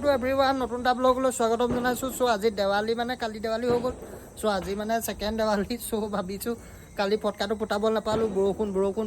to everyone, নতুন এটা ব্লগলৈ স্বাগতম জনাইছোঁ। চ' আজি দেৱালী মানে কালি দেৱালী হৈ গ'ল। চ' আজি মানে ছেকেণ্ড দেৱালী। চ' ভাবিছোঁ কালি ফটকাটো ফুটাব নাপালোঁ,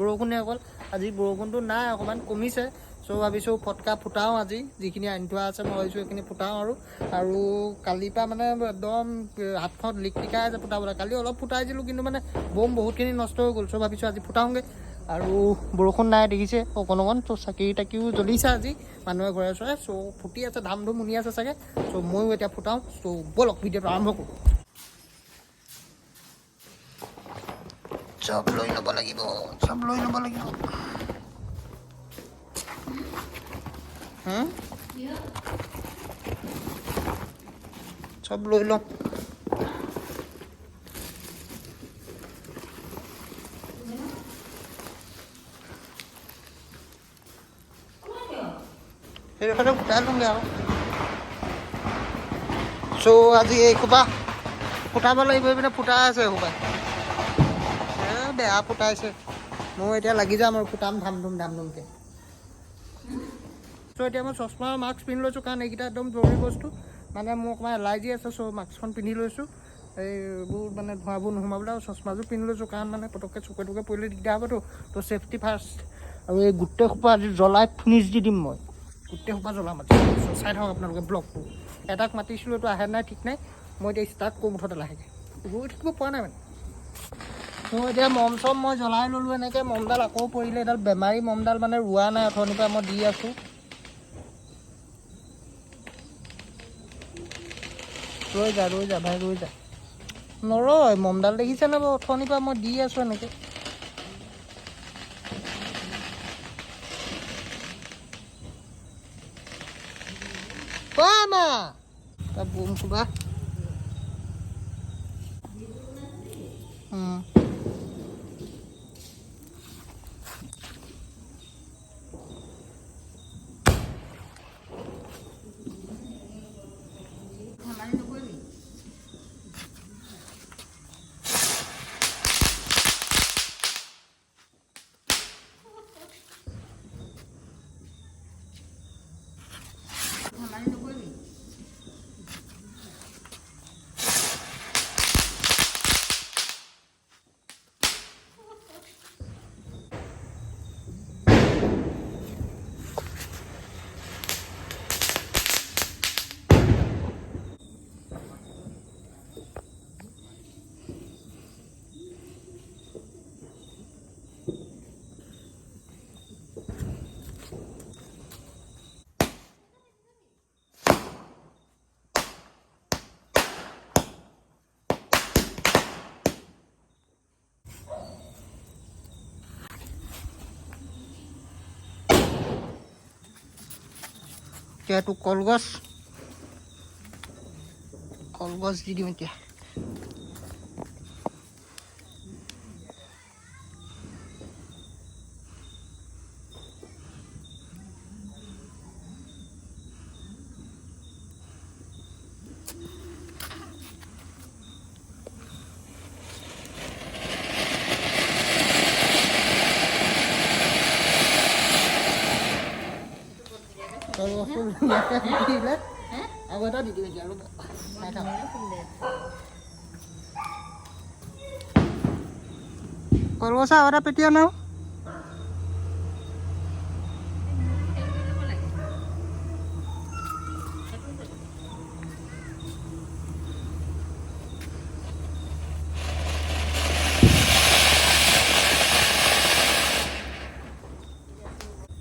বৰষুণে অকল। আজি বৰষুণটো নাই, অকণমান কমিছে। চ' ভাবিছোঁ ফটকা ফুটাওঁ আজি, যিখিনি আনি থোৱা আছে মই ভাবিছোঁ সেইখিনি ফুটাওঁ আৰু কালিৰ পৰা মানে একদম হাতখন লিকলিকাই আছে ফুটাবলৈ। কালি অলপ ফুটাই দিলোঁ, কিন্তু মানে বম বহুতখিনি নষ্ট হৈ গ'ল। চ' ভাবিছোঁ আজি ফুটাওঁগৈ। আৰু বৰষুণ নাই দেখিছে অকণ ত' চাকি তাকিও জ্বলিছে আজি মানুহে ঘৰে চৰে। চ' ফুটি আছে, ধাম ধুম শুনি আছে চাগে। চ' ময়ো এতিয়া ফুটাওঁ। চ' ব'লক ভিডিঅ'টো আৰম্ভ কৰোঁ। চব লৈ ল'ব লাগিব। চব লৈ লওঁ। সেইডোখৰতে ফুটাই লওঁগৈ আৰু। চ' আজি এইসোপা ফুটাব লাগিব, এইপিনে ফুটাই আছে এইসোপাই। বেয়া ফুটাইছে। মই এতিয়া লাগি যাম আৰু ফুটাম ধাম ধুমকৈ। চ' এতিয়া মই চশমা আৰু মাস্ক পিন্ধি লৈছোঁ, কাৰণ এইকেইটা একদম জৰুৰী বস্তু। মানে মোৰ অকণমান এলাৰ্জি আছে। চ' মাস্কখন পিন্ধি লৈছোঁ, এইবোৰ মানে ধোঁৱাবোৰ নোসোমাবলৈ। আৰু চশমাযোৰ পিন্ধি লৈছোঁ, কাৰণ মানে পটককৈ চকুৱে তকুৱে পৰিলে দিগদাৰ হ'বতো। ত' ছেফটি ফাৰ্ষ্ট। আৰু এই গোটেই সোপা আজি জ্বলাই ফিনিছ দি দিম মই। গোটেই সোপা জ্বলাম আজি। চাই থাকক আপোনালোকে ব্লগটো। এটাক মাতিছিলোঁ, এইটো আহে নাই ঠিক নাই। মই এতিয়া ষ্টাৰ্ট কৰোঁ মুঠতে লাহেকৈ। ৰৈ থাকিব পৰা নাই মানে। ত' এতিয়া মম চম মই জ্বলাই ল'লোঁ এনেকৈ। মমডাল আকৌ পৰিলে, এডাল বেমাৰী মমডাল মানে ৰোৱা নাই, অথনিৰ পৰা মই দি আছোঁ। ৰৈ যা ভাই, ৰৈ যা। নৰয় মমডাল, দেখিছেনে বাৰু? অথনিৰ পৰা মই দি আছোঁ এনেকৈ। মা তাৰ বোম সোপা। এতিয়া এইটো কলগছ দি দিম এতিয়া। আৰু এটা দি দিম এতিয়া আৰু কলগছা আৰু এটা পেটি আনো।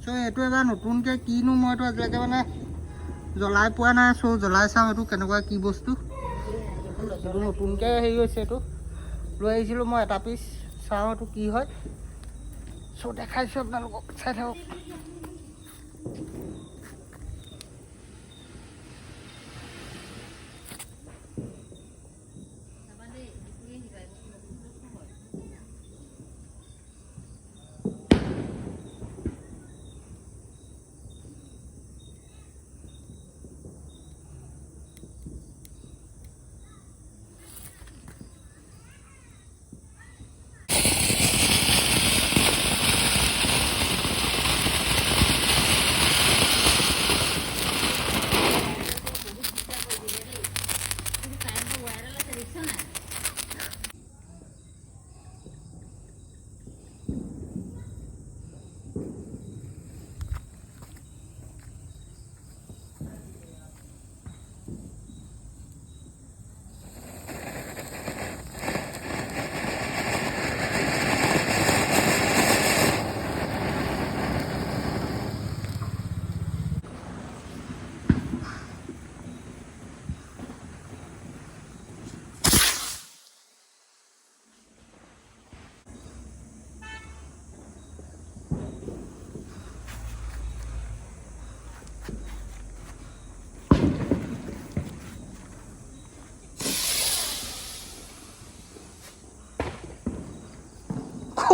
চ' এইটো এবাৰ নতুনকৈ কিনো মইতো আজিলৈকে মানে জ্বলাই পোৱা নাই। চ' জ্বলাই চাওঁ এইটো কেনেকুৱা কি বস্তু। এইটো নতুনকৈ হেৰি হৈছে, এইটো লৈ আহিছিলোঁ মই এটা পিচ। চাওঁ এইটো কি হয়। চ' দেখাইছোঁ আপোনালোকক, চাই থাকক।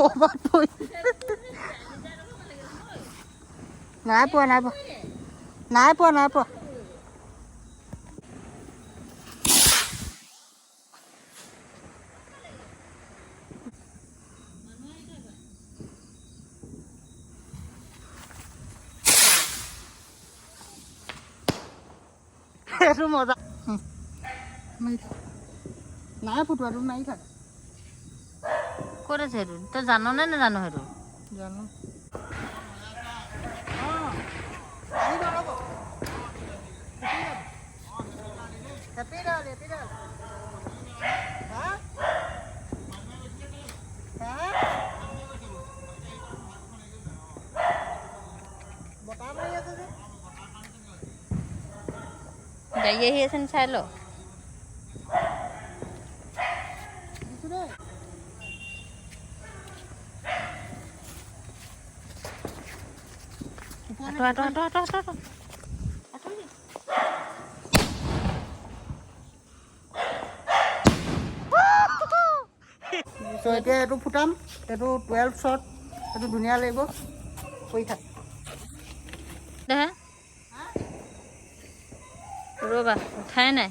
ক'ৰবাত পৰি নাই পোৱা নাই পোৱা নাই পোৱা নাই পোৱা সেইটো মজা নাই ফুটোৱাটো মাৰি থাক ক'ত আছে সেইটো তই জান নে নাজানো সেইটো জানো গাড়ী আহি আছে নি চাই ল এতিয়া এইটো ফুটাম এইটো 12 শ্বট এইটো ধুনীয়া লাগিব কৰি থাক ৰ'বা উঠাই নাই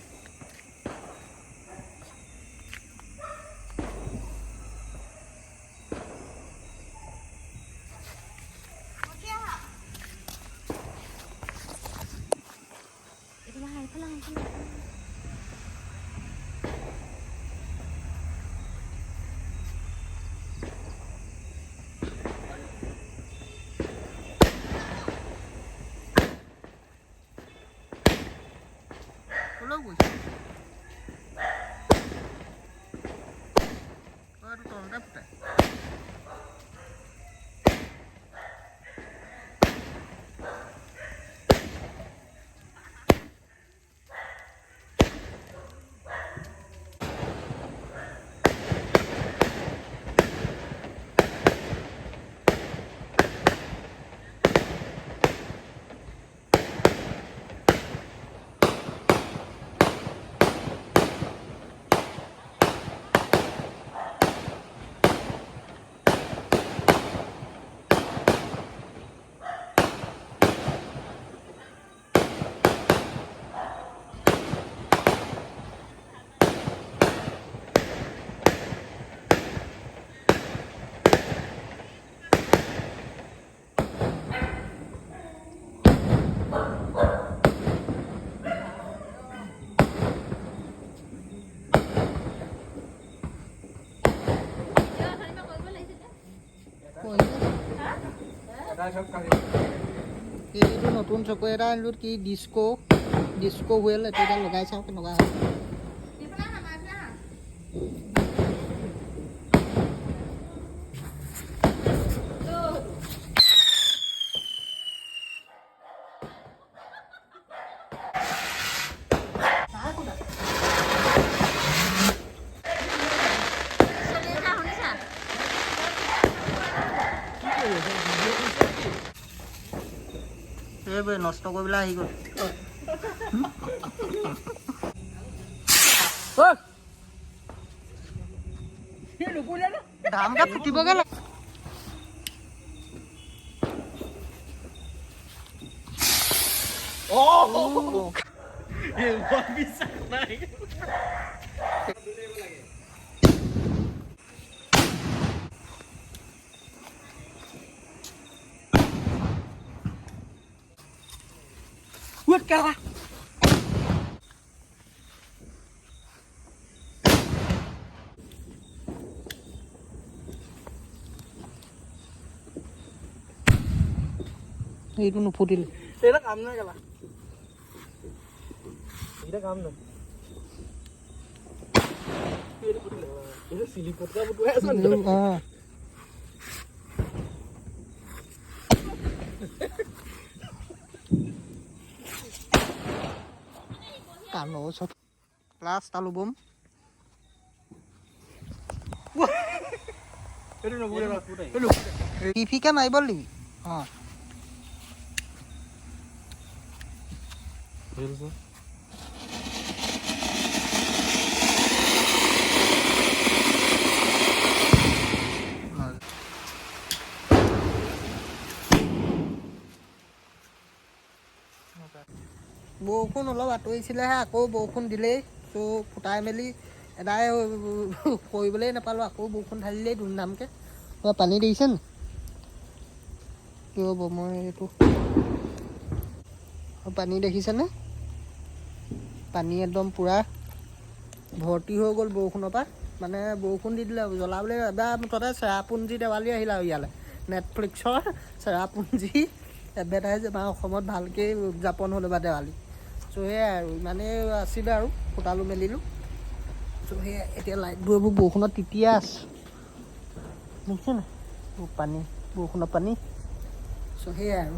এইটো নতুন চকু এটা আনিলোঁ কি ডিস্কো হুৱেল এইটো এটা লগাই চাওঁ কেনেকুৱা হয় এইবোৰ নষ্ট কৰিবলৈ আহি গ'ল ধামকে ফুটিবগে লাগে বিশ্বাস নাই Uất cao à? Itu nufutil. Ini kamna kala. Ini kamna. Ini siliput ka butuh asan. Ah. Kano sot. Plus talu bom. Wah. Itu no boleh lah. Itu. TV kan naik balik. Ah. Belum. বৰষুণ অলপ আঁতৰিছিলেহে আকৌ বৰষুণ দিলেই। চ' ফুটাই মেলি এদাই কৰিবলৈ নাপালোঁ, আকৌ বৰষুণ ঢালিলেই ধুমধামকৈ। পানী দেখিছে নি? ৰ'ব মই এইটো পানী দেখিছেনে? পানী একদম পূৰা ভৰ্তি হৈ গ'ল বৰষুণৰ পৰা। মানে বৰষুণ দি দিলে জ্বলাবলৈ এবাৰ মুঠতে চেৰাপুঞ্জী দেৱালী আহিলে আৰু ইয়ালৈ। নেটফ্লিক্সৰ চেৰাপুঞ্জী এডভাৰটাইজ আমাৰ অসমত ভালকৈ উদযাপন হ'ল বা দেৱালী। চ' সেয়াই আৰু ইমানেই আছিলে আৰু ফুটালোঁ মেলিলোঁ। চ' সেয়াই এতিয়া লাইটবোৰ এইবোৰ বৰষুণত তিতিয়ে আছে, দেখিছে নাই পানী, বৰষুণৰ পানী। চ' সেয়াই আৰু